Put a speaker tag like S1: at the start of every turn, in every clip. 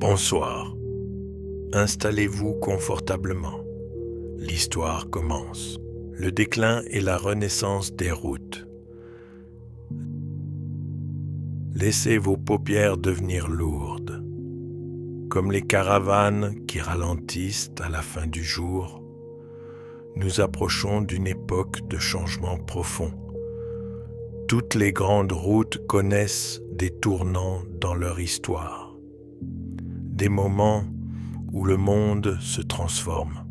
S1: Bonsoir. Installez-vous confortablement. L'histoire commence. Le déclin et la renaissance des routes. Laissez vos paupières devenir lourdes. Comme les caravanes qui ralentissent à la fin du jour, nous approchons d'une époque de changement profond. Toutes les grandes routes connaissent des tournants dans leur histoire. Des moments où le monde se transforme.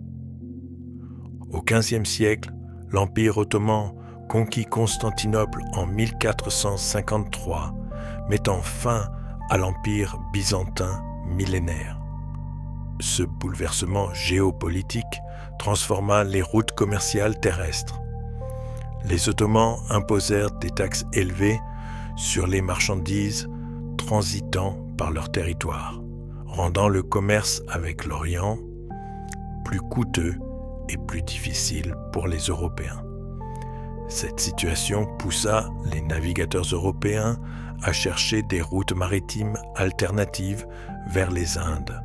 S1: Au XVe siècle, l'Empire ottoman conquit Constantinople en 1453, mettant fin à l'Empire byzantin millénaire. Ce bouleversement géopolitique transforma les routes commerciales terrestres. Les Ottomans imposèrent des taxes élevées sur les marchandises transitant par leur territoire, rendant le commerce avec l'Orient plus coûteux et plus difficile pour les Européens. Cette situation poussa les navigateurs européens à chercher des routes maritimes alternatives vers les Indes,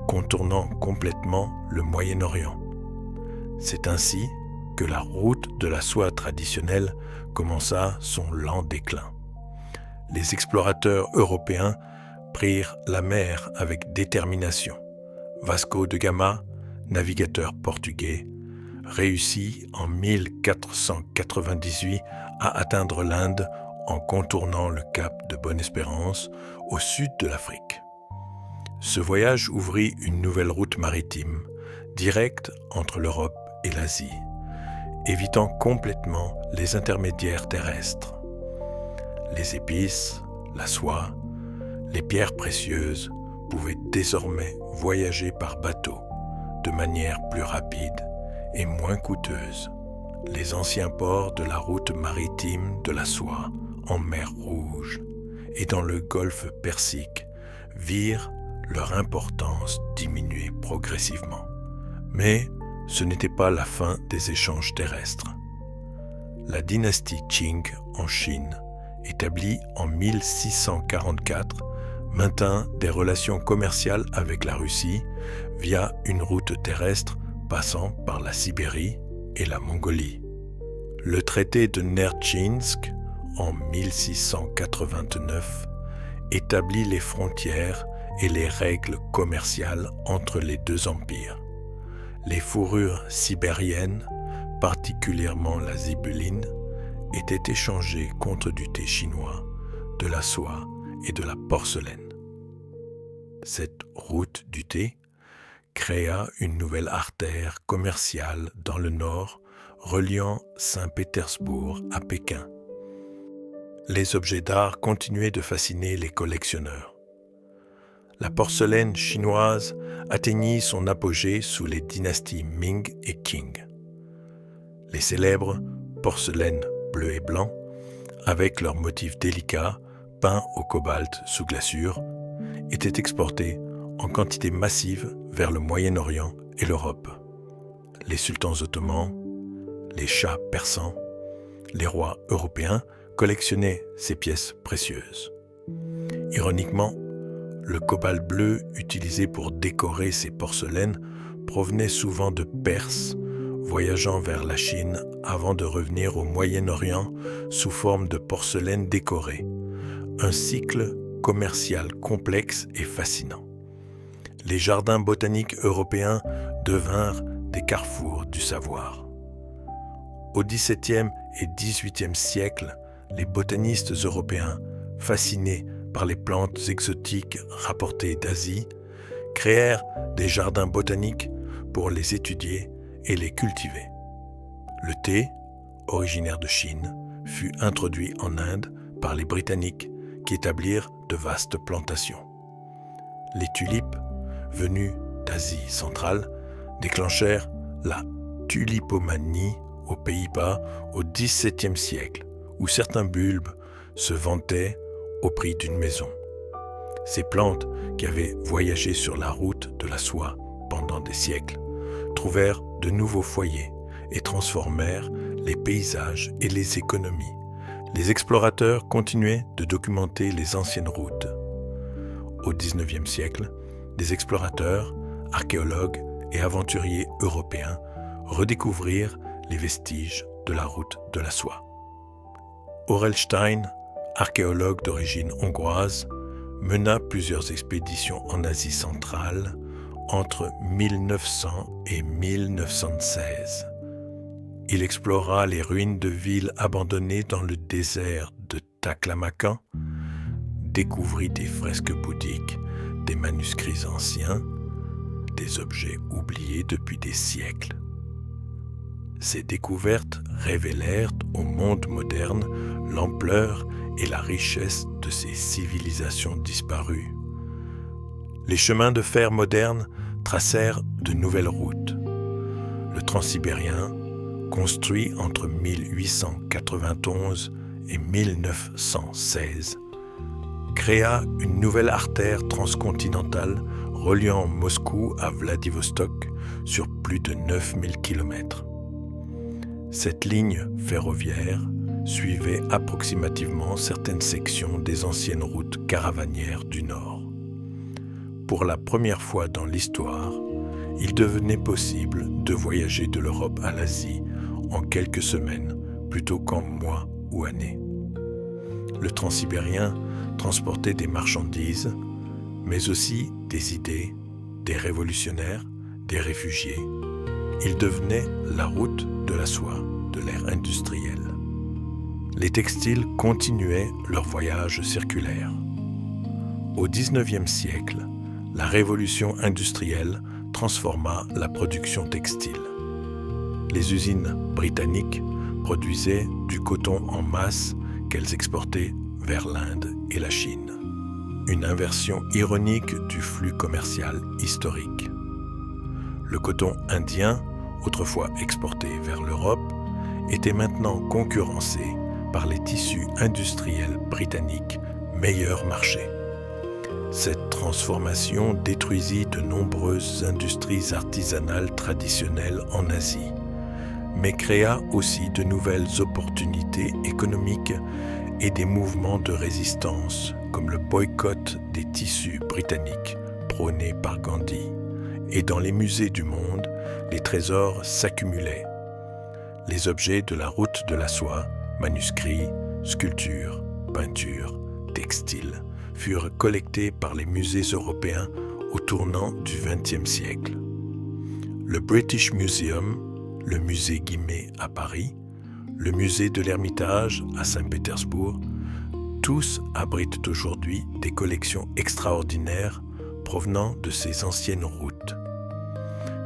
S1: contournant complètement le Moyen-Orient. C'est ainsi que la route de la soie traditionnelle commença son lent déclin. Les explorateurs européens prirent la mer avec détermination. Vasco de Gama, navigateur portugais, réussit en 1498 à atteindre l'Inde en contournant le cap de Bonne-Espérance au sud de l'Afrique. Ce voyage ouvrit une nouvelle route maritime, directe entre l'Europe et l'Asie, évitant complètement les intermédiaires terrestres. Les épices, la soie, les pierres précieuses pouvaient désormais voyager par bateau, de manière plus rapide et moins coûteuse. Les anciens ports de la route maritime de la soie en mer Rouge et dans le golfe Persique virent leur importance diminuer progressivement. Mais ce n'était pas la fin des échanges terrestres. La dynastie Qing en Chine, établie en 1644, maintint des relations commerciales avec la Russie via une route terrestre passant par la Sibérie et la Mongolie. Le traité de Nertchinsk, en 1689, établit les frontières et les règles commerciales entre les deux empires. Les fourrures sibériennes, particulièrement la zibeline, étaient échangées contre du thé chinois, de la soie et de la porcelaine. Cette route du thé créa une nouvelle artère commerciale dans le nord, reliant Saint-Pétersbourg à Pékin. Les objets d'art continuaient de fasciner les collectionneurs. La porcelaine chinoise atteignit son apogée sous les dynasties Ming et Qing. Les célèbres porcelaines bleu et blanc, avec leurs motifs délicats peints au cobalt sous glaçure, étaient exportées en quantité massive vers le Moyen-Orient et l'Europe. Les sultans ottomans, les shahs persans, les rois européens collectionnaient ces pièces précieuses. Ironiquement, le cobalt bleu utilisé pour décorer ces porcelaines provenait souvent de Perse, voyageant vers la Chine avant de revenir au Moyen-Orient sous forme de porcelaine décorée. Un cycle commercial complexe et fascinant. Les jardins botaniques européens devinrent des carrefours du savoir. Au XVIIe et XVIIIe siècle, les botanistes européens, fascinés par les plantes exotiques rapportées d'Asie, créèrent des jardins botaniques pour les étudier et les cultiver. Le thé, originaire de Chine, fut introduit en Inde par les Britanniques qui établirent de vastes plantations. Les tulipes, venues d'Asie centrale, déclenchèrent la tulipomanie aux Pays-Bas au XVIIe siècle, où certains bulbes se vendaient au prix d'une maison. Ces plantes, qui avaient voyagé sur la route de la soie pendant des siècles, trouvèrent de nouveaux foyers et transformèrent les paysages et les économies. Les explorateurs continuaient de documenter les anciennes routes. Au XIXe siècle, des explorateurs, archéologues et aventuriers européens redécouvrirent les vestiges de la route de la soie. Aurel Stein, archéologue d'origine hongroise, mena plusieurs expéditions en Asie centrale entre 1900 et 1916. Il explora les ruines de villes abandonnées dans le désert de Taklamakan, découvrit des fresques bouddhiques, des manuscrits anciens, des objets oubliés depuis des siècles. Ces découvertes révélèrent au monde moderne l'ampleur et la richesse de ces civilisations disparues. Les chemins de fer modernes tracèrent de nouvelles routes. Le transsibérien, construit entre 1891 et 1916, créa une nouvelle artère transcontinentale reliant Moscou à Vladivostok sur plus de 9000 km. Cette ligne ferroviaire suivait approximativement certaines sections des anciennes routes caravanières du Nord. Pour la première fois dans l'histoire, il devenait possible de voyager de l'Europe à l'Asie en quelques semaines plutôt qu'en mois ou années. Le transsibérien transportait des marchandises, mais aussi des idées, des révolutionnaires, des réfugiés. Il devenait la route de la soie de l'ère industrielle. Les textiles continuaient leur voyage circulaire. Au XIXe siècle, la révolution industrielle transforma la production textile. Les usines britanniques produisaient du coton en masse qu'elles exportaient vers l'Inde et la Chine. Une inversion ironique du flux commercial historique. Le coton indien, autrefois exporté vers l'Europe, était maintenant concurrencé par les tissus industriels britanniques, meilleur marché. Cette transformation détruisit de nombreuses industries artisanales traditionnelles en Asie, mais créa aussi de nouvelles opportunités économiques et des mouvements de résistance, comme le boycott des tissus britanniques prôné par Gandhi. Et dans les musées du monde, les trésors s'accumulaient. Les objets de la route de la soie, manuscrits, sculptures, peintures, textiles, furent collectés par les musées européens au tournant du XXe siècle. Le British Museum, le musée Guimet à Paris, le musée de l'Ermitage à Saint-Pétersbourg, tous abritent aujourd'hui des collections extraordinaires provenant de ces anciennes routes.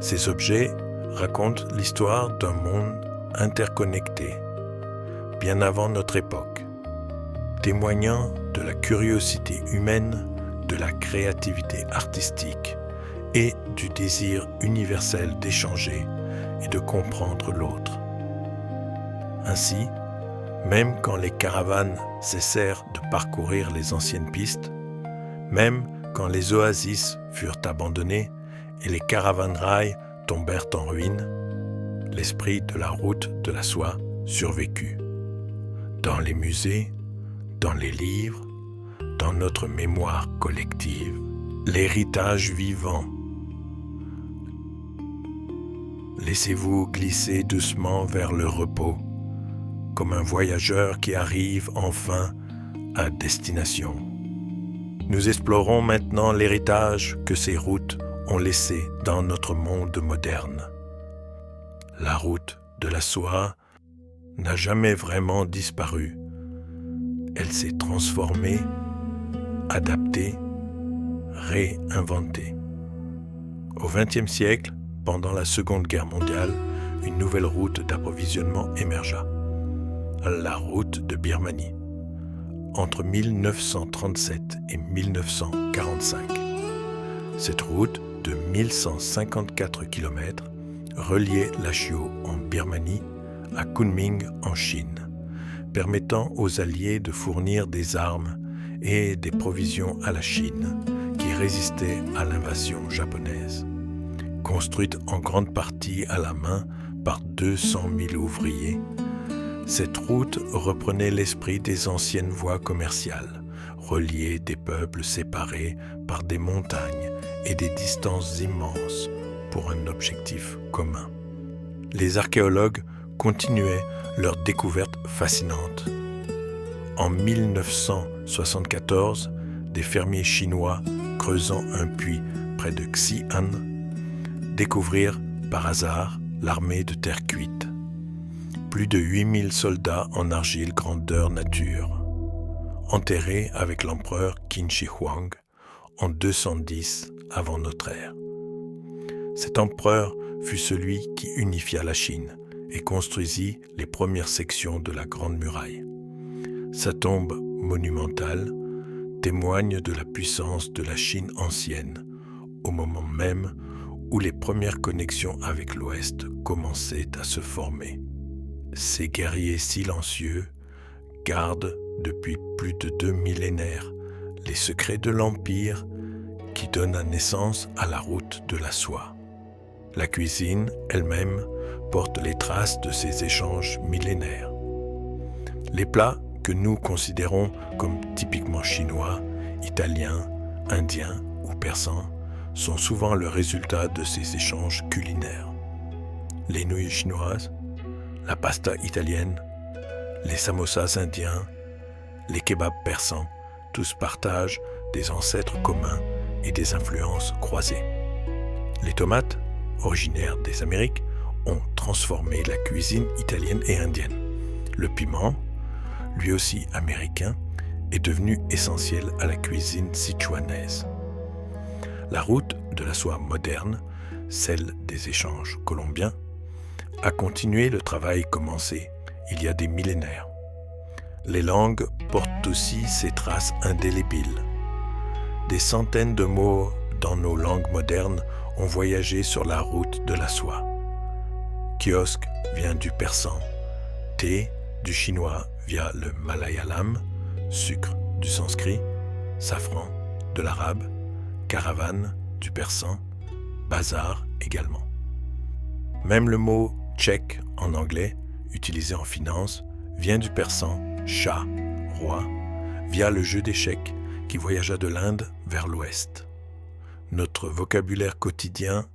S1: Ces objets racontent l'histoire d'un monde interconnecté, bien avant notre époque, témoignant de la curiosité humaine, de la créativité artistique et du désir universel d'échanger et de comprendre l'autre. Ainsi, même quand les caravanes cessèrent de parcourir les anciennes pistes, même quand les oasis furent abandonnées et les caravane-rails tombèrent en ruine, l'esprit de la route de la soie survécut. Dans les musées, dans les livres, dans notre mémoire collective, l'héritage vivant. Laissez-vous glisser doucement vers le repos, comme un voyageur qui arrive enfin à destination. Nous explorons maintenant l'héritage que ces routes ont laissé dans notre monde moderne. La route de la soie n'a jamais vraiment disparu. Elle s'est transformée, adaptée, réinventée. Au XXe siècle, pendant la Seconde Guerre mondiale, une nouvelle route d'approvisionnement émergea, la route de Birmanie, entre 1937 et 1945. Cette route de 1154 km reliait Lashio en Birmanie à Kunming en Chine, permettant aux Alliés de fournir des armes et des provisions à la Chine, qui résistait à l'invasion japonaise. Construite en grande partie à la main par 200 000 ouvriers, cette route reprenait l'esprit des anciennes voies commerciales, relier des peuples séparés par des montagnes et des distances immenses pour un objectif commun. Les archéologues continuaient leur découverte fascinante. En 1974, des fermiers chinois creusant un puits près de Xi'an découvrirent par hasard l'armée de terre cuite. Plus de 8000 soldats en argile grandeur nature, enterrés avec l'empereur Qin Shi Huang en 210 avant notre ère. Cet empereur fut celui qui unifia la Chine et construisit les premières sections de la Grande Muraille. Sa tombe monumentale témoigne de la puissance de la Chine ancienne, au moment même où les premières connexions avec l'Ouest commençaient à se former. Ces guerriers silencieux gardent depuis plus de 2 millénaires les secrets de l'Empire qui donna naissance à la route de la soie. La cuisine elle-même porte les traces de ces échanges millénaires. Les plats que nous considérons comme typiquement chinois, italiens, indiens ou persans sont souvent le résultat de ces échanges culinaires. Les nouilles chinoises, la pasta italienne, les samosas indiens, les kebabs persans, tous partagent des ancêtres communs et des influences croisées. Les tomates, originaires des Amériques, ont transformé la cuisine italienne et indienne. Le piment, lui aussi américain, est devenu essentiel à la cuisine sichuanaise. La route de la soie moderne, celle des échanges colombiens, a continué le travail commencé il y a des millénaires. Les langues portent aussi ces traces indélébiles. Des centaines de mots dans nos langues modernes ont voyagé sur la route de la soie. Kiosque vient du persan, thé du chinois via le malayalam, sucre du sanskrit, safran de l'arabe, caravane du persan, bazar également. Même le mot tchèque en anglais, utilisé en finance, vient du persan shah, roi, via le jeu d'échecs qui voyagea de l'Inde vers l'Ouest. Notre vocabulaire quotidien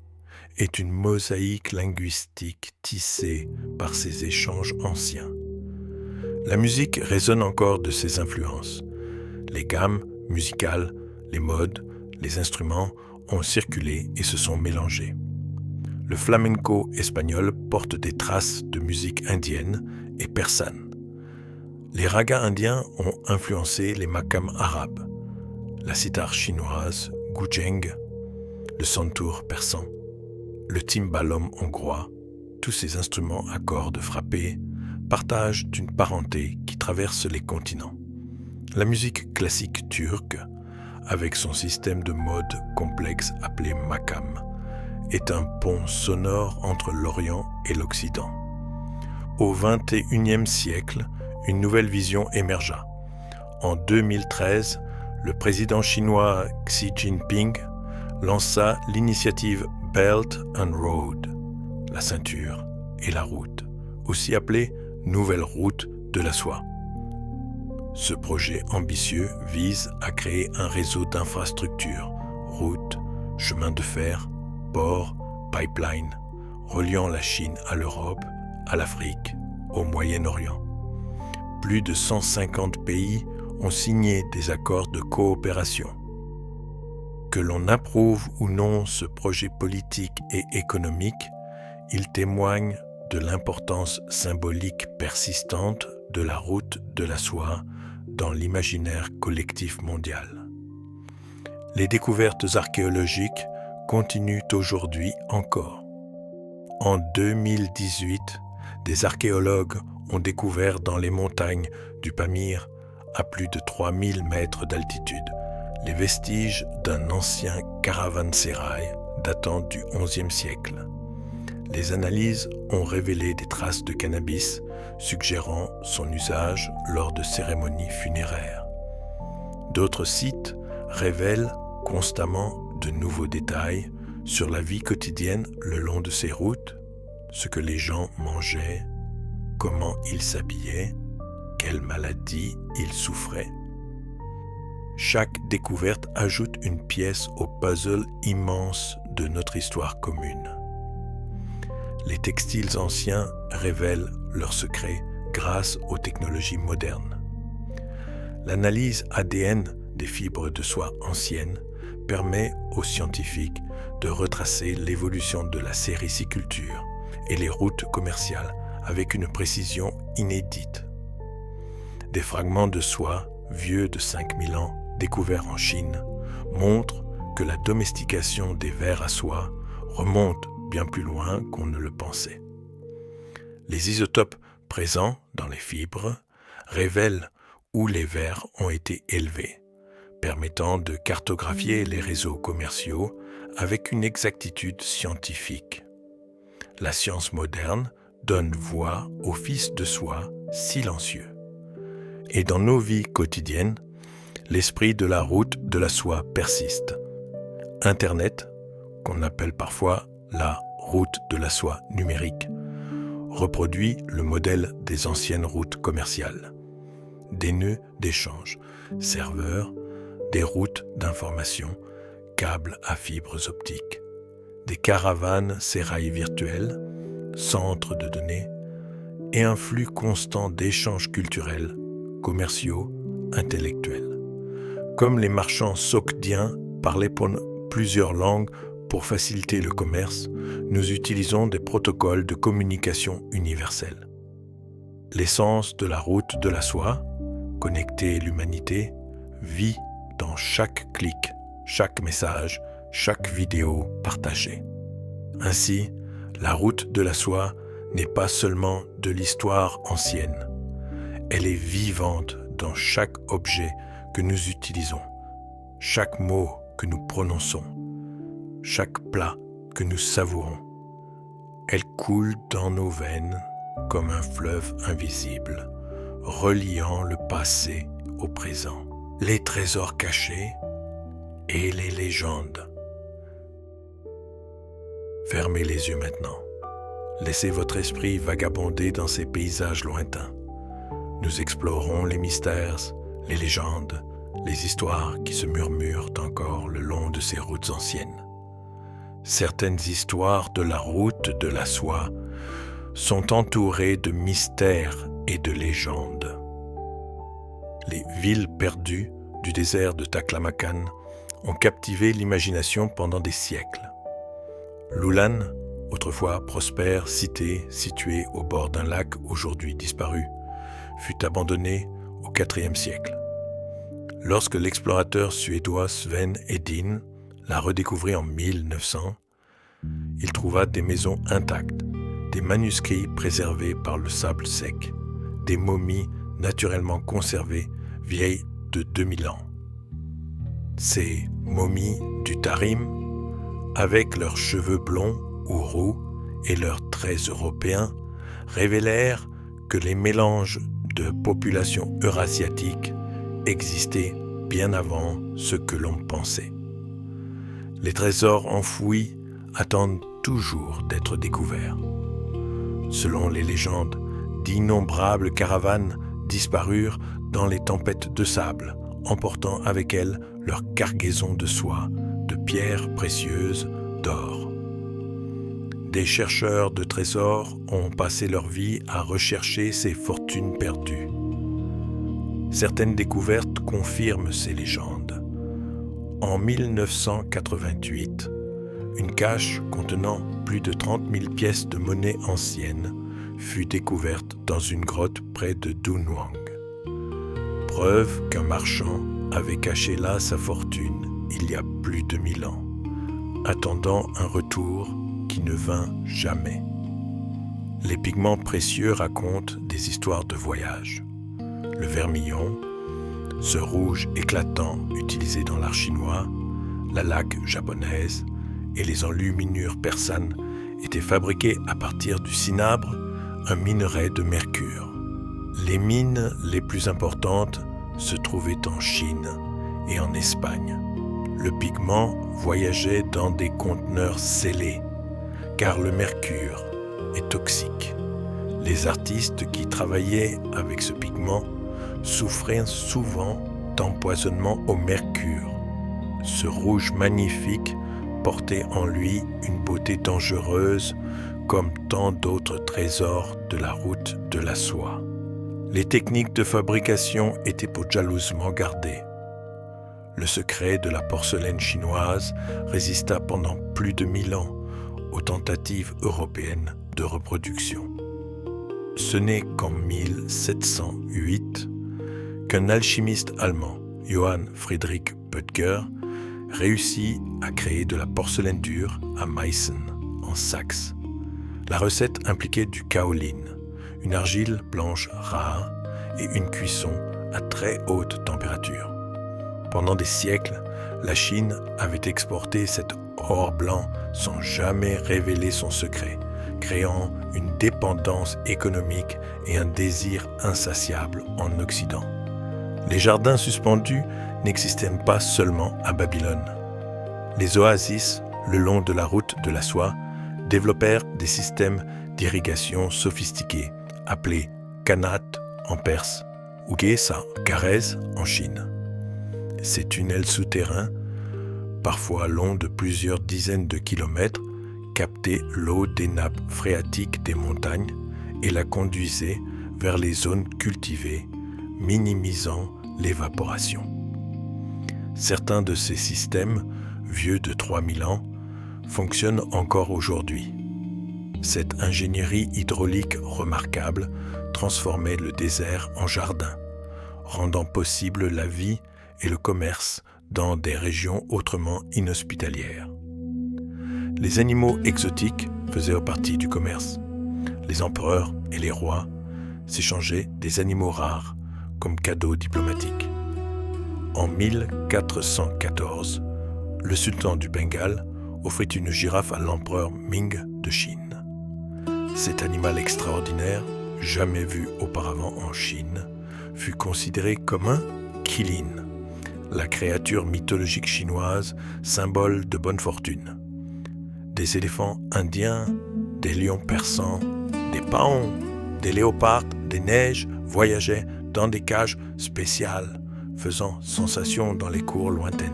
S1: est une mosaïque linguistique tissée par ces échanges anciens. La musique résonne encore de ces influences. Les gammes musicales, les modes, les instruments ont circulé et se sont mélangés. Le flamenco espagnol porte des traces de musique indienne et persane. Les ragas indiens ont influencé les makams arabes, la sitar chinoise, guzheng, le santour persan, le timbalom hongrois. Tous ces instruments à cordes frappées partagent une parenté qui traverse les continents. La musique classique turque, avec son système de modes complexe appelé makam, est un pont sonore entre l'Orient et l'Occident. Au XXIe siècle, une nouvelle vision émergea. En 2013, le président chinois Xi Jinping lança l'initiative Belt and Road, la ceinture et la route, aussi appelée Nouvelle route de la soie. Ce projet ambitieux vise à créer un réseau d'infrastructures, routes, chemins de fer, ports, pipelines, reliant la Chine à l'Europe, à l'Afrique, au Moyen-Orient. Plus de 150 pays ont signé des accords de coopération. Que l'on approuve ou non ce projet politique et économique, il témoigne de l'importance symbolique persistante de la route de la soie dans l'imaginaire collectif mondial. Les découvertes archéologiques continuent aujourd'hui encore. En 2018, des archéologues ont découvert dans les montagnes du Pamir, à plus de 3000 mètres d'altitude, les vestiges d'un ancien caravansérail datant du XIe siècle. Les analyses ont révélé des traces de cannabis suggérant son usage lors de cérémonies funéraires. D'autres sites révèlent constamment de nouveaux détails sur la vie quotidienne le long de ces routes, ce que les gens mangeaient, comment ils s'habillaient, quelles maladies ils souffraient. chaque découverte ajoute une pièce au puzzle immense de notre histoire commune. Les textiles anciens révèlent leurs secrets grâce aux technologies modernes. L'analyse ADN des fibres de soie anciennes permet aux scientifiques de retracer l'évolution de la sériciculture et les routes commerciales avec une précision inédite. Des fragments de soie vieux de 5000 ans découverts en Chine montrent que la domestication des vers à soie remonte bien plus loin qu'on ne le pensait. Les isotopes présents dans les fibres révèlent où les vers ont été élevés, permettant de cartographier les réseaux commerciaux avec une exactitude scientifique. La science moderne donne voix aux fils de soie silencieux. Et dans nos vies quotidiennes, l'esprit de la route de la soie persiste. Internet, qu'on appelle parfois la route de la soie numérique, reproduit le modèle des anciennes routes commerciales. Des nœuds d'échange, serveurs, des routes d'information, câbles à fibres optiques, des caravanes sérail virtuelles, centres de données, et un flux constant d'échanges culturels, commerciaux, intellectuels. Comme les marchands sogdiens parlaient plusieurs langues pour faciliter le commerce, nous utilisons des protocoles de communication universels. L'essence de la route de la soie, connecter l'humanité, vit dans chaque clic, chaque message, chaque vidéo partagée. Ainsi, la route de la soie n'est pas seulement de l'histoire ancienne. Elle est vivante dans chaque objet que nous utilisons, chaque mot que nous prononçons, chaque plat que nous savourons. Elle coule dans nos veines comme un fleuve invisible, reliant le passé au présent, les trésors cachés et les légendes. Fermez les yeux maintenant. Laissez votre esprit vagabonder dans ces paysages lointains. Nous explorons les mystères, les légendes, les histoires qui se murmurent encore le long de ces routes anciennes. Certaines histoires de la route de la soie sont entourées de mystères et de légendes. Les villes perdues du désert de Taklamakan ont captivé l'imagination pendant des siècles. Lulan, autrefois prospère cité située au bord d'un lac aujourd'hui disparu, fut abandonnée au IVe siècle. Lorsque l'explorateur suédois Sven Hedin la redécouvrit en 1900, il trouva des maisons intactes, des manuscrits préservés par le sable sec, des momies naturellement conservées vieilles de 2000 ans. Ces momies du Tarim, avec leurs cheveux blonds ou roux et leurs traits européens, révélèrent que les mélanges de populations eurasiatiques existaient bien avant ce que l'on pensait. Les trésors enfouis attendent toujours d'être découverts. Selon les légendes, d'innombrables caravanes disparurent dans les tempêtes de sable, emportant avec elles leur cargaison de soie, de pierres précieuses, d'or. Des chercheurs de trésors ont passé leur vie à rechercher ces fortunes perdues. Certaines découvertes confirment ces légendes. En 1988, une cache contenant plus de 30 000 pièces de monnaie ancienne fut découverte dans une grotte près de Dunhuang. Preuve qu'un marchand avait caché là sa fortune il y a plus de 1000 ans, attendant un retour qui ne vint jamais. Les pigments précieux racontent des histoires de voyage. Le vermillon, ce rouge éclatant utilisé dans l'art chinois, la laque japonaise et les enluminures persanes étaient fabriqués à partir du cinabre, un minerai de mercure. Les mines les plus importantes se trouvaient en Chine et en Espagne. Le pigment voyageait dans des conteneurs scellés, car le mercure est toxique. Les artistes qui travaillaient avec ce pigment souffraient souvent d'empoisonnement au mercure. Ce rouge magnifique portait en lui une beauté dangereuse comme tant d'autres trésors de la route de la soie. Les techniques de fabrication étaient pour jalousement gardées. Le secret de la porcelaine chinoise résista pendant plus de 1000 ans aux tentatives européennes de reproduction. Ce n'est qu'en 1708 qu'un alchimiste allemand, Johann Friedrich Böttger, réussit à créer de la porcelaine dure à Meissen, en Saxe. La recette impliquait du kaolin, une argile blanche rare et une cuisson à très haute température. Pendant des siècles, la Chine avait exporté cet or blanc sans jamais révéler son secret, créant une dépendance économique et un désir insatiable en Occident. Les jardins suspendus n'existaient pas seulement à Babylone. Les oasis, le long de la route de la soie, développèrent des systèmes d'irrigation sophistiqués, appelés Qanat en Perse ou Gesa, Garez en Chine. Ces tunnels souterrains, parfois longs de plusieurs dizaines de kilomètres, captaient l'eau des nappes phréatiques des montagnes et la conduisaient vers les zones cultivées, minimisant l'évaporation. Certains de ces systèmes, vieux de 3000 ans, fonctionnent encore aujourd'hui. Cette ingénierie hydraulique remarquable transformait le désert en jardin, rendant possible la vie et le commerce dans des régions autrement inhospitalières. Les animaux exotiques faisaient partie du commerce. Les empereurs et les rois s'échangeaient des animaux rares comme cadeaux diplomatiques. En 1414, le sultan du Bengale offrit une girafe à l'empereur Ming de Chine. Cet animal extraordinaire, jamais vu auparavant en Chine, fut considéré comme un qilin, la créature mythologique chinoise, symbole de bonne fortune. Des éléphants indiens, des lions persans, des paons, des léopards, des neiges voyageaient dans des cages spéciales, faisant sensation dans les cours lointaines.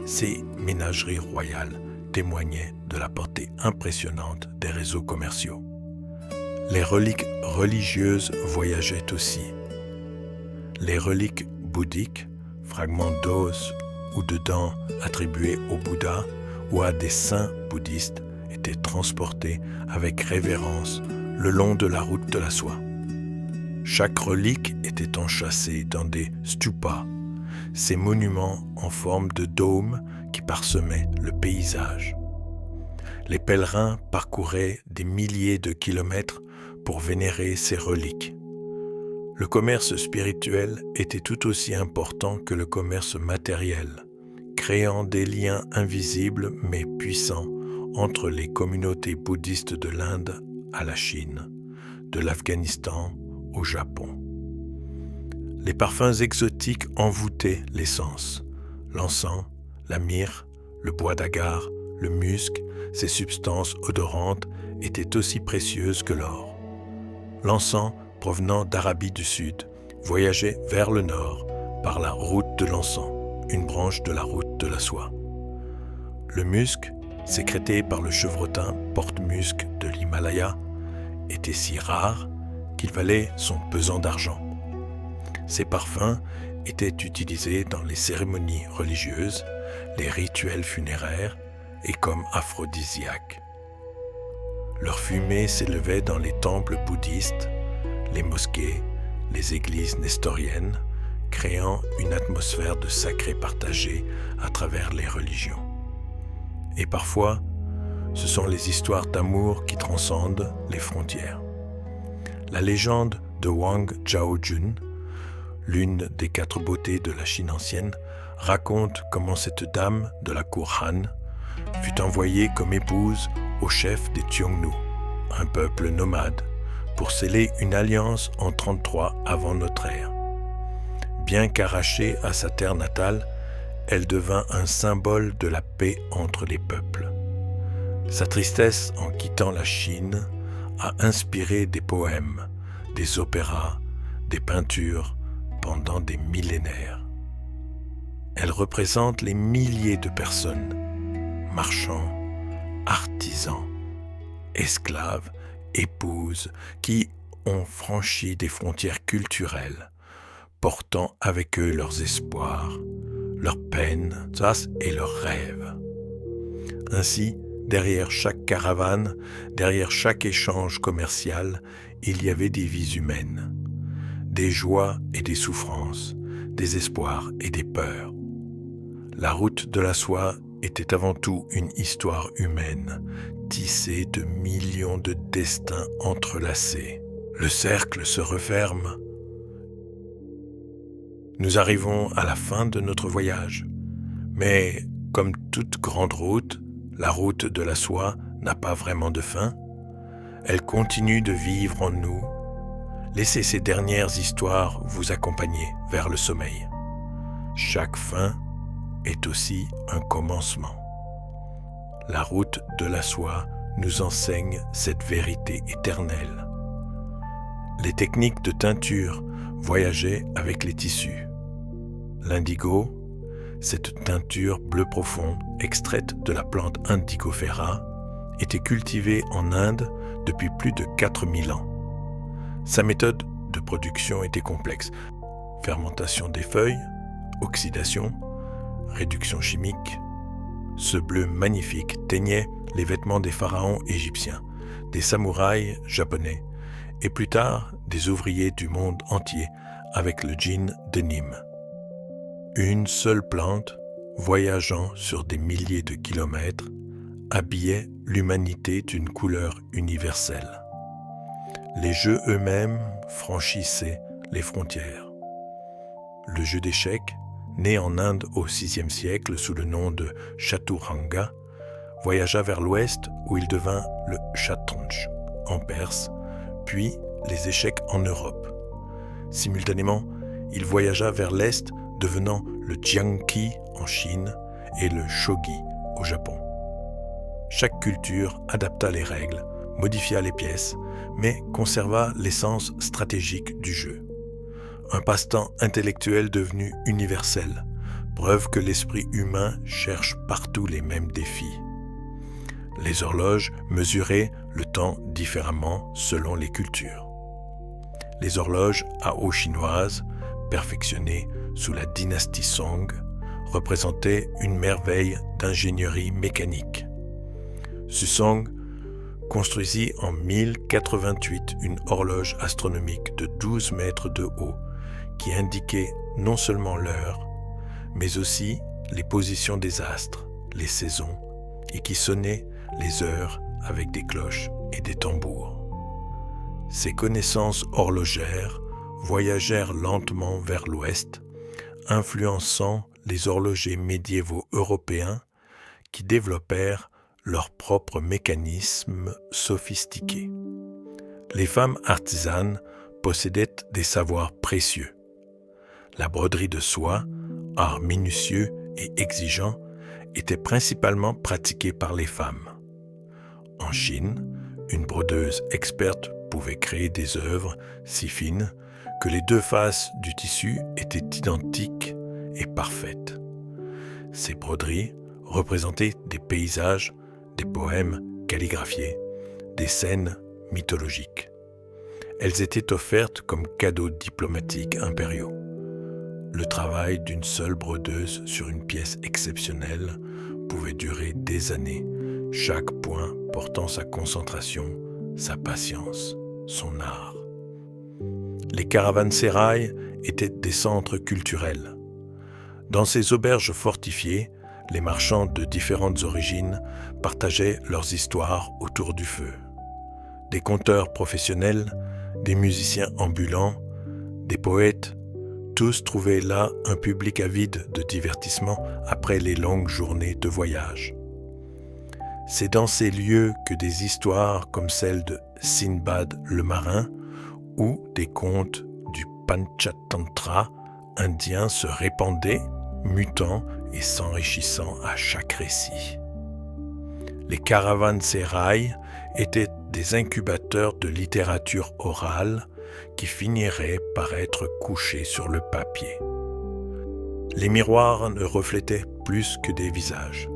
S1: Ces ménageries royales témoignaient de la portée impressionnante des réseaux commerciaux. Les reliques religieuses voyageaient aussi. Les reliques bouddhiques, fragments d'os ou de dents attribués au Bouddha ou à des saints bouddhistes, étaient transportés avec révérence le long de la route de la soie. Chaque relique était enchâssée dans des stupas, ces monuments en forme de dôme qui parsemaient le paysage. Les pèlerins parcouraient des milliers de kilomètres pour vénérer ces reliques. Le commerce spirituel était tout aussi important que le commerce matériel, créant des liens invisibles mais puissants entre les communautés bouddhistes de l'Inde à la Chine, de l'Afghanistan au Japon. Les parfums exotiques envoûtaient les sens. L'encens, la myrrhe, le bois d'agar, le musc, ces substances odorantes étaient aussi précieuses que l'or. L'encens, provenant d'Arabie du Sud, voyageait vers le nord par la route de l'encens, une branche de la route de la soie. Le musc, sécrété par le chevrotin porte-musc de l'Himalaya, était si rare qu'il valait son pesant d'argent. Ces parfums étaient utilisés dans les cérémonies religieuses, les rituels funéraires et comme aphrodisiaques. Leur fumée s'élevait dans les temples bouddhistes, les mosquées, les églises nestoriennes, créant une atmosphère de sacré partagé à travers les religions. Et parfois, ce sont les histoires d'amour qui transcendent les frontières. La légende de Wang Zhaojun, l'une des 4 beautés de la Chine ancienne, raconte comment cette dame de la cour Han fut envoyée comme épouse au chef des Xiongnu, un peuple nomade, pour sceller une alliance en 33 avant notre ère. Bien qu'arrachée à sa terre natale, elle devint un symbole de la paix entre les peuples. Sa tristesse en quittant la Chine a inspiré des poèmes, des opéras, des peintures, pendant des millénaires. Elle représente les milliers de personnes, marchands, artisans, esclaves, épouses, qui ont franchi des frontières culturelles, portant avec eux leurs espoirs, leurs peines et leurs rêves. Ainsi, derrière chaque caravane, derrière chaque échange commercial, il y avait des vies humaines, des joies et des souffrances, des espoirs et des peurs. La route de la soie était avant tout une histoire humaine, tissée de millions de destins entrelacés. Le cercle se referme. Nous arrivons à la fin de notre voyage, mais comme toute grande route, la route de la soie n'a pas vraiment de fin. Elle continue de vivre en nous. Laissez ces dernières histoires vous accompagner vers le sommeil. Chaque fin est aussi un commencement. La route de la soie nous enseigne cette vérité éternelle. Les techniques de teinture voyageaient avec les tissus. L'indigo, cette teinture bleu profond extraite de la plante Indigofera, était cultivée en Inde depuis plus de 4000 ans. Sa méthode de production était complexe. Fermentation des feuilles, oxydation, réduction chimique. Ce bleu magnifique teignait les vêtements des pharaons égyptiens, des samouraïs japonais et plus tard des ouvriers du monde entier avec le jean de Nîmes. Une seule plante, voyageant sur des milliers de kilomètres, habillait l'humanité d'une couleur universelle. Les jeux eux-mêmes franchissaient les frontières. Le jeu d'échecs, né en Inde au VIe siècle sous le nom de Chaturanga, voyagea vers l'ouest où il devint le Shatranj en Perse, puis les échecs en Europe. Simultanément, il voyagea vers l'est, devenant le Jiangqi en Chine et le Shogi au Japon. Chaque culture adapta les règles, modifia les pièces, mais conserva l'essence stratégique du jeu. Un passe-temps intellectuel devenu universel, preuve que l'esprit humain cherche partout les mêmes défis. Les horloges mesuraient le temps différemment selon les cultures. Les horloges à eau chinoise, perfectionnées sous la dynastie Song, représentaient une merveille d'ingénierie mécanique. Suzong construisit en 1088 une horloge astronomique de 12 mètres de haut qui indiquait non seulement l'heure, mais aussi les positions des astres, les saisons, et qui sonnait les heures avec des cloches et des tambours. Ces connaissances horlogères voyagèrent lentement vers l'ouest, influençant les horlogers médiévaux européens qui développèrent leurs propres mécanismes sophistiqués. Les femmes artisanes possédaient des savoirs précieux. La broderie de soie, art minutieux et exigeant, était principalement pratiquée par les femmes. En Chine, une brodeuse experte pouvait créer des œuvres si fines que les deux faces du tissu étaient identiques et parfaites. Ces broderies représentaient des paysages, des poèmes calligraphiés, des scènes mythologiques. Elles étaient offertes comme cadeaux diplomatiques impériaux. Le travail d'une seule brodeuse sur une pièce exceptionnelle pouvait durer des années, chaque point portant sa concentration, sa patience, son art. Les caravansérails étaient des centres culturels. Dans ces auberges fortifiées, les marchands de différentes origines partageaient leurs histoires autour du feu. Des conteurs professionnels, des musiciens ambulants, des poètes, tous trouvaient là un public avide de divertissement après les longues journées de voyage. C'est dans ces lieux que des histoires comme celle de Sinbad le marin ou des contes du Panchatantra indien se répandaient, mutant et s'enrichissant à chaque récit. Les caravansérails étaient des incubateurs de littérature orale qui finirait par être couché sur le papier. Les miroirs ne reflétaient plus que des visages.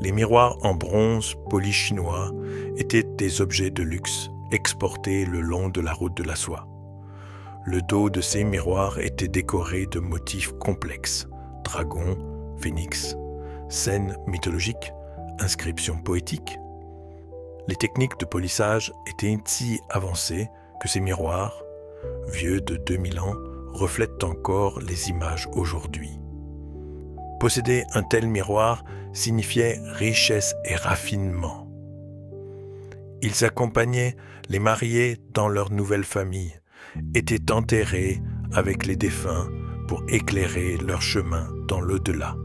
S1: Les miroirs en bronze poli chinois étaient des objets de luxe exportés le long de la route de la soie. Le dos de ces miroirs était décoré de motifs complexes, dragons, phénix, scènes mythologiques, inscriptions poétiques. Les techniques de polissage étaient si avancées que ces miroirs, vieux de 2000 ans, reflètent encore les images aujourd'hui. Posséder un tel miroir signifiait richesse et raffinement. Ils accompagnaient les mariés dans leur nouvelle famille, étaient enterrés avec les défunts pour éclairer leur chemin dans l'au-delà.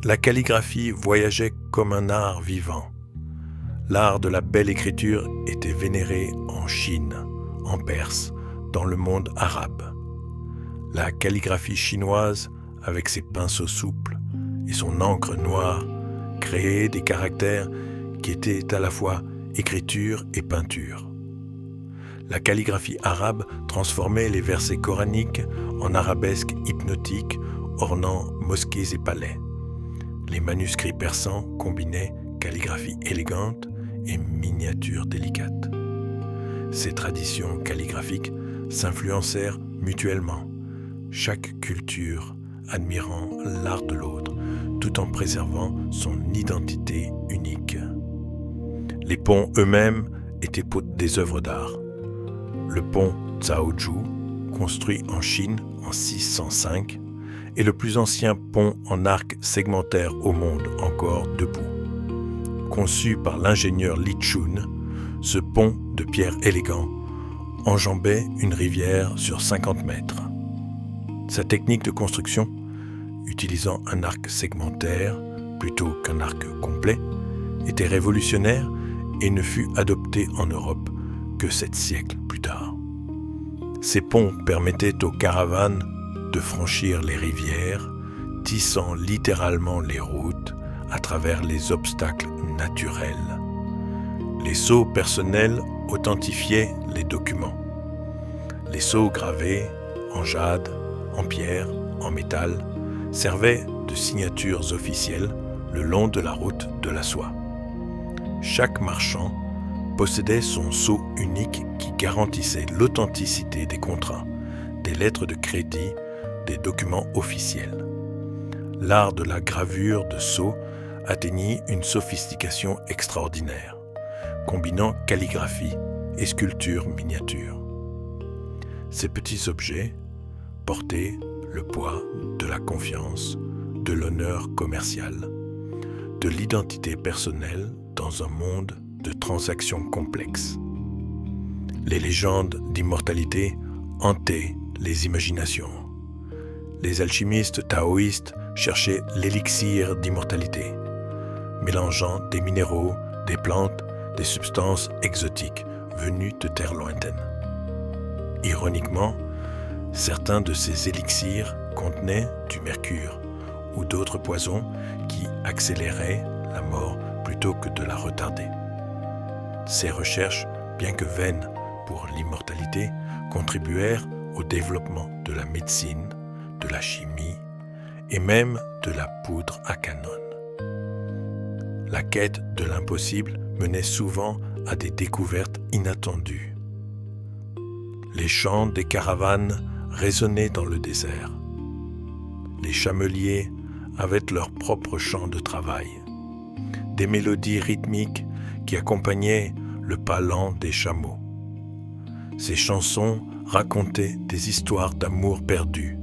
S1: La calligraphie voyageait comme un art vivant. L'art de la belle écriture était vénéré en Chine, en Perse, dans le monde arabe. La calligraphie chinoise, avec ses pinceaux souples et son encre noire, créait des caractères qui étaient à la fois écriture et peinture. La calligraphie arabe transformait les versets coraniques en arabesques hypnotiques ornant mosquées et palais. Les manuscrits persans combinaient calligraphie élégante et miniatures délicates. Ces traditions calligraphiques s'influencèrent mutuellement, chaque culture admirant l'art de l'autre, tout en préservant son identité unique. Les ponts eux-mêmes étaient des œuvres d'art. Le pont Zhaozhou, construit en Chine en 605, est le plus ancien pont en arc segmentaire au monde encore debout. Conçu par l'ingénieur Li Chun, ce pont de pierre élégant enjambait une rivière sur 50 mètres. Sa technique de construction, utilisant un arc segmentaire plutôt qu'un arc complet, était révolutionnaire et ne fut adoptée en Europe que 7 siècles plus tard. Ces ponts permettaient aux caravanes de franchir les rivières, tissant littéralement les routes à travers les obstacles naturels. Les sceaux personnels authentifiaient les documents. Les sceaux gravés en jade, en pierre, en métal, servaient de signatures officielles le long de la route de la soie. Chaque marchand possédait son sceau unique qui garantissait l'authenticité des contrats, des lettres de crédit, des documents officiels. L'art de la gravure de sceau atteignit une sophistication extraordinaire, combinant calligraphie et sculpture miniature. Ces petits objets portaient le poids de la confiance, de l'honneur commercial, de l'identité personnelle dans un monde de transactions complexes. Les légendes d'immortalité hantaient les imaginations. Les alchimistes taoïstes cherchaient l'élixir d'immortalité, mélangeant des minéraux, des plantes, des substances exotiques venues de terres lointaines. Ironiquement, certains de ces élixirs contenaient du mercure ou d'autres poisons qui accéléraient la mort plutôt que de la retarder. Ces recherches, bien que vaines pour l'immortalité, contribuèrent au développement de la médecine, de la chimie et même de la poudre à canon. La quête de l'impossible menait souvent à des découvertes inattendues. Les chants des caravanes résonnaient dans le désert. Les chameliers avaient leur propre chant de travail, des mélodies rythmiques qui accompagnaient le pas lent des chameaux. Ces chansons racontaient des histoires d'amour perdu,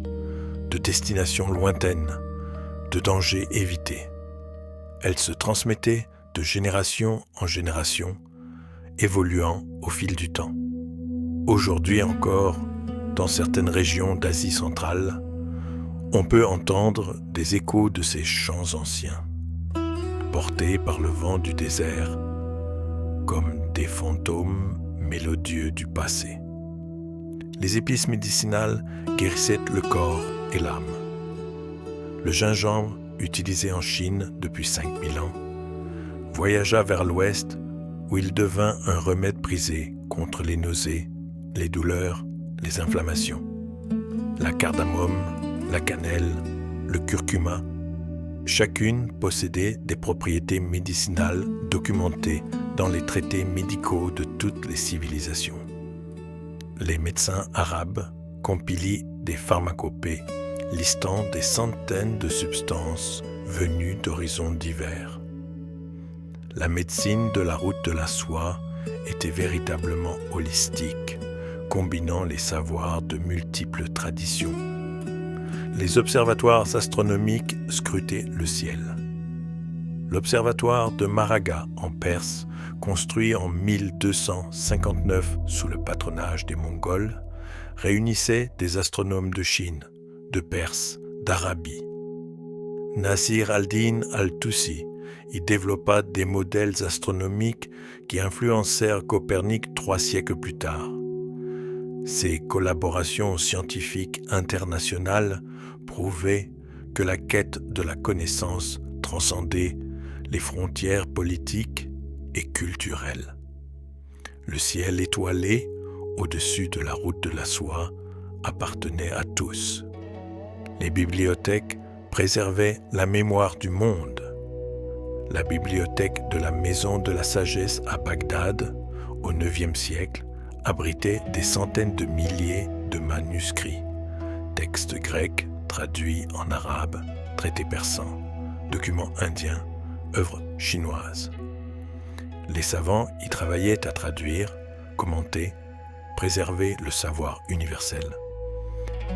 S1: de destinations lointaines, de dangers évités. Elles se transmettaient de génération en génération, évoluant au fil du temps. Aujourd'hui encore, dans certaines régions d'Asie centrale, on peut entendre des échos de ces chants anciens, portés par le vent du désert, comme des fantômes mélodieux du passé. Les épices médicinales guérissaient le corps et l'âme. Le gingembre, utilisé en Chine depuis 5000 ans, voyagea vers l'ouest où il devint un remède prisé contre les nausées les douleurs, les inflammations. La cardamome, la cannelle, le curcuma, chacune possédait des propriétés médicinales documentées dans les traités médicaux de toutes les civilisations. Les médecins arabes compilent des pharmacopées listant des centaines de substances venues d'horizons divers. La médecine de la route de la soie était véritablement holistique, combinant les savoirs de multiples traditions. Les observatoires astronomiques scrutaient le ciel. L'observatoire de Maraga en Perse, construit en 1259 sous le patronage des Mongols, réunissait des astronomes de Chine, de Perse, d'Arabie. Nasir al-Din al-Tusi y développa des modèles astronomiques qui influencèrent Copernic 3 siècles plus tard. Ces collaborations scientifiques internationales prouvaient que la quête de la connaissance transcendait les frontières politiques et culturelles. Le ciel étoilé, au-dessus de la route de la soie, appartenait à tous. Les bibliothèques préservaient la mémoire du monde. La bibliothèque de la Maison de la Sagesse à Bagdad, au IXe siècle, abritait des centaines de milliers de manuscrits, textes grecs traduits en arabe, traités persans, documents indiens, œuvres chinoises. Les savants y travaillaient à traduire, commenter, préserver le savoir universel.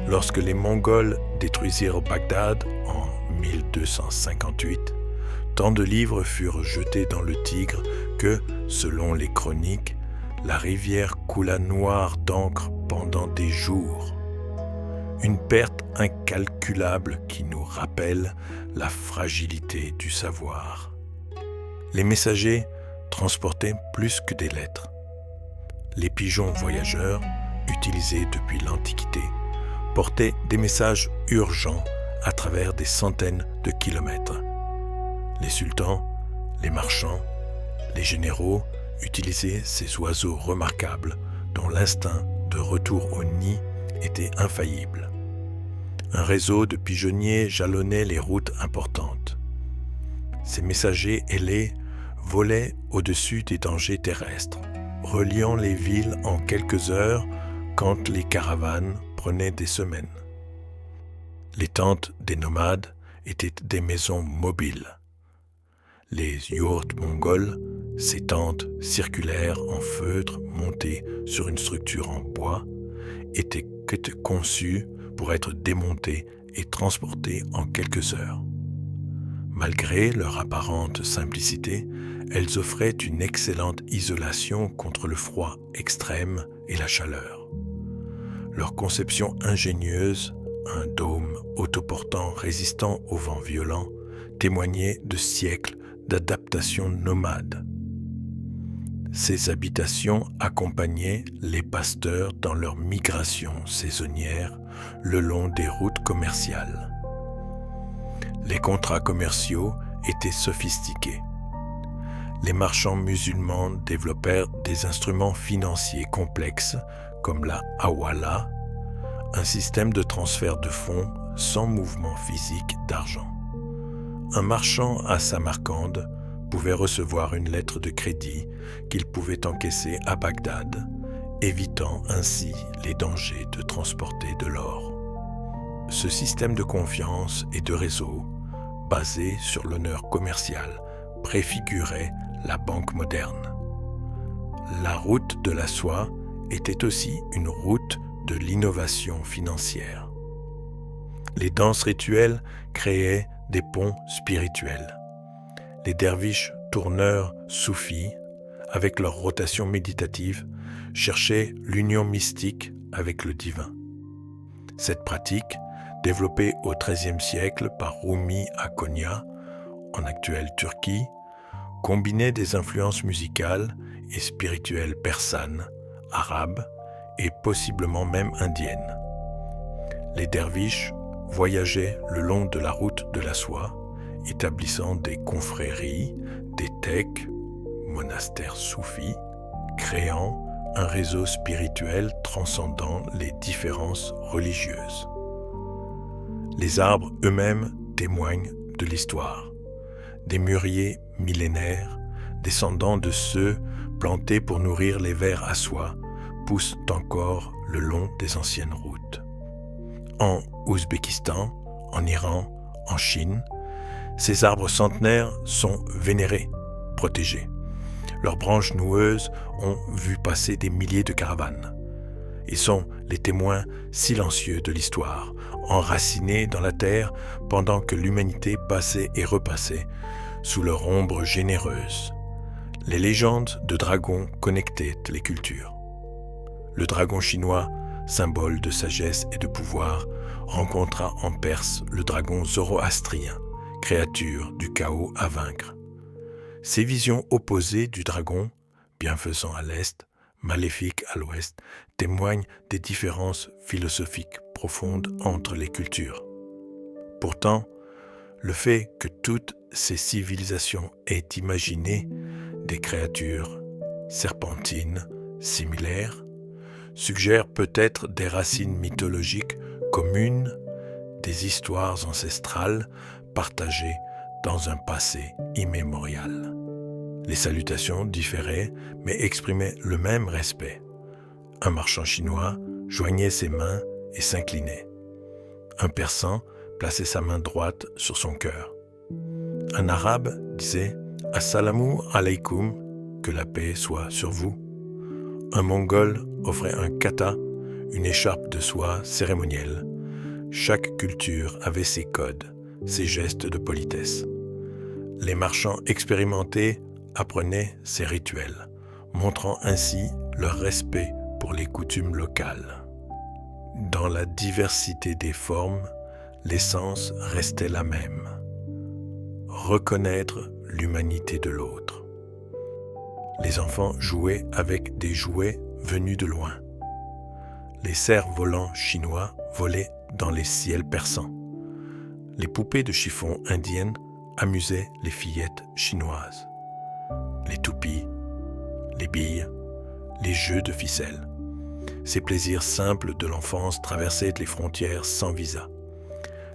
S1: Lorsque les Mongols détruisirent Bagdad en 1258, tant de livres furent jetés dans le Tigre que, selon les chroniques, la rivière coula noire d'encre pendant des jours. Une perte incalculable qui nous rappelle la fragilité du savoir. Les messagers transportaient plus que des lettres. Les pigeons voyageurs, utilisés depuis l'Antiquité, portaient des messages urgents à travers des centaines de kilomètres. Les sultans, les marchands, les généraux utilisaient ces oiseaux remarquables dont l'instinct de retour au nid était infaillible. Un réseau de pigeonniers jalonnait les routes importantes. Ces messagers ailés volaient au-dessus des dangers terrestres, reliant les villes en quelques heures quand les caravanes prenaient des semaines. Les tentes des nomades étaient des maisons mobiles. Les yourtes mongols, ces tentes circulaires en feutre montées sur une structure en bois, étaient conçues pour être démontées et transportées en quelques heures. Malgré leur apparente simplicité, elles offraient une excellente isolation contre le froid extrême et la chaleur. Leur conception ingénieuse, un dôme autoportant résistant aux vents violents, témoignait de siècles d'adaptation nomade. Ces habitations accompagnaient les pasteurs dans leur migration saisonnière le long des routes commerciales. Les contrats commerciaux étaient sophistiqués. Les marchands musulmans développèrent des instruments financiers complexes comme la hawala, un système de transfert de fonds sans mouvement physique d'argent. Un marchand à Samarcande pouvait recevoir une lettre de crédit qu'il pouvait encaisser à Bagdad, évitant ainsi les dangers de transporter de l'or. Ce système de confiance et de réseau, basé sur l'honneur commercial, préfigurait la banque moderne. La route de la soie était aussi une route de l'innovation financière. Les danses rituelles créaient des ponts spirituels. Les derviches tourneurs soufis, avec leur rotation méditative, cherchaient l'union mystique avec le divin. Cette pratique, développée au XIIIe siècle par Rumi à Konya, en actuelle Turquie, combinait des influences musicales et spirituelles persanes, arabes et possiblement même indiennes. Les derviches voyageaient le long de la route de la soie, établissant des confréries, des teques, monastères soufis, créant un réseau spirituel transcendant les différences religieuses. Les arbres eux-mêmes témoignent de l'histoire. Des mûriers millénaires, descendants de ceux plantés pour nourrir les vers à soie, poussent encore le long des anciennes routes. En Ouzbékistan, en Iran, en Chine, ces arbres centenaires sont vénérés, protégés. Leurs branches noueuses ont vu passer des milliers de caravanes. Ils sont les témoins silencieux de l'histoire, enracinés dans la terre pendant que l'humanité passait et repassait sous leur ombre généreuse. Les légendes de dragons connectaient les cultures. Le dragon chinois, symbole de sagesse et de pouvoir, rencontra en Perse le dragon zoroastrien, créature du chaos à vaincre. Ces visions opposées du dragon, bienfaisant à l'est, maléfique à l'ouest, témoignent des différences philosophiques profondes entre les cultures. Pourtant, le fait que toutes ces civilisations aient imaginé des créatures serpentines similaires suggère peut-être des racines mythologiques communes, des histoires ancestrales partagées dans un passé immémorial. Les salutations différaient, mais exprimaient le même respect. Un marchand chinois joignait ses mains et s'inclinait. Un persan plaçait sa main droite sur son cœur. Un arabe disait « Assalamu alaykoum », que la paix soit sur vous. Un mongol offrait un kata, une écharpe de soie cérémonielle. Chaque culture avait ses codes, ses gestes de politesse. Les marchands expérimentés apprenaient ces rituels, montrant ainsi leur respect pour les coutumes locales. Dans la diversité des formes, l'essence restait la même. Reconnaître l'humanité de l'autre. Les enfants jouaient avec des jouets venus de loin. Les cerfs-volants chinois volaient dans les ciels persans. Les poupées de chiffon indiennes amusaient les fillettes chinoises. Les toupies, les billes, les jeux de ficelle. Ces plaisirs simples de l'enfance traversaient les frontières sans visa.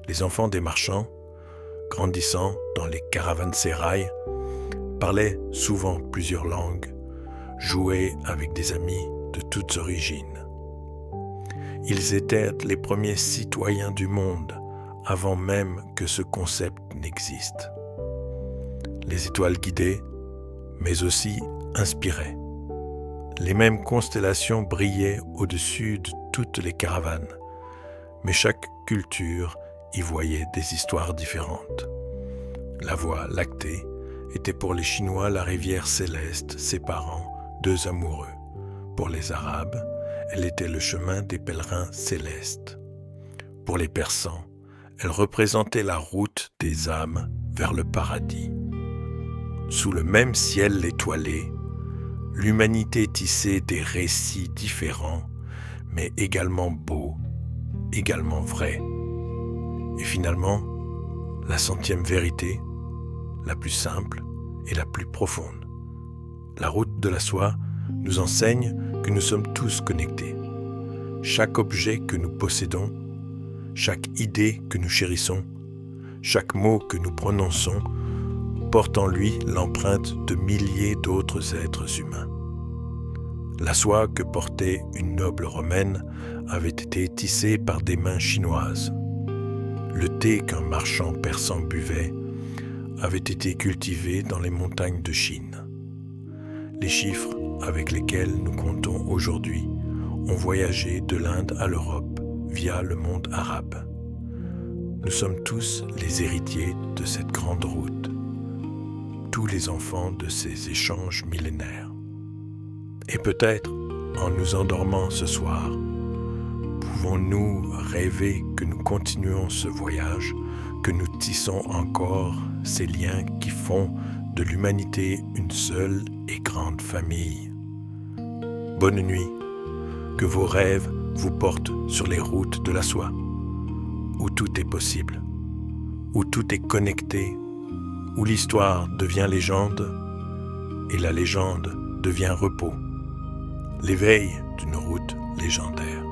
S1: Les enfants des marchands, grandissant dans les caravansérails, parlaient souvent plusieurs langues, jouaient avec des amis de toutes origines. Ils étaient les premiers citoyens du monde avant même que ce concept n'existe. Les étoiles guidaient, mais aussi inspiraient. Les mêmes constellations brillaient au-dessus de toutes les caravanes, mais chaque culture y voyait des histoires différentes. La Voie lactée était pour les Chinois la rivière céleste séparant deux amoureux. Pour les Arabes, elle était le chemin des pèlerins célestes. Pour les Persans, elle représentait la route des âmes vers le paradis. Sous le même ciel étoilé, l'humanité tissait des récits différents, mais également beaux, également vrais. Et finalement, la 100e vérité, la plus simple et la plus profonde. La route de la soie nous enseigne que nous sommes tous connectés. Chaque objet que nous possédons, chaque idée que nous chérissons, chaque mot que nous prononçons, porte en lui l'empreinte de milliers d'autres êtres humains. La soie que portait une noble romaine avait été tissée par des mains chinoises. Le thé qu'un marchand persan buvait avait été cultivé dans les montagnes de Chine. Les chiffres avec lesquels nous comptons aujourd'hui ont voyagé de l'Inde à l'Europe via le monde arabe. Nous sommes tous les héritiers de cette grande route, tous les enfants de ces échanges millénaires. Et peut-être, en nous endormant ce soir, pouvons-nous rêver que nous continuons ce voyage, que nous tissons encore ces liens qui font de l'humanité une seule et grande famille. Bonne nuit, que vos rêves vous portent sur les routes de la soie, où tout est possible, où tout est connecté, où l'histoire devient légende et la légende devient repos. l'éveil d'une route légendaire.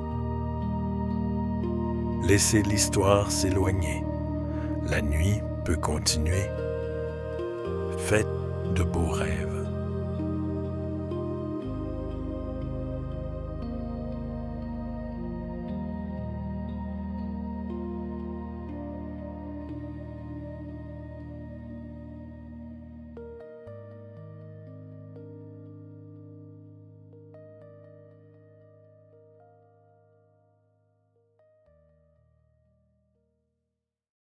S1: Laissez l'histoire s'éloigner, la nuit peut continuer. Faites de beaux rêves.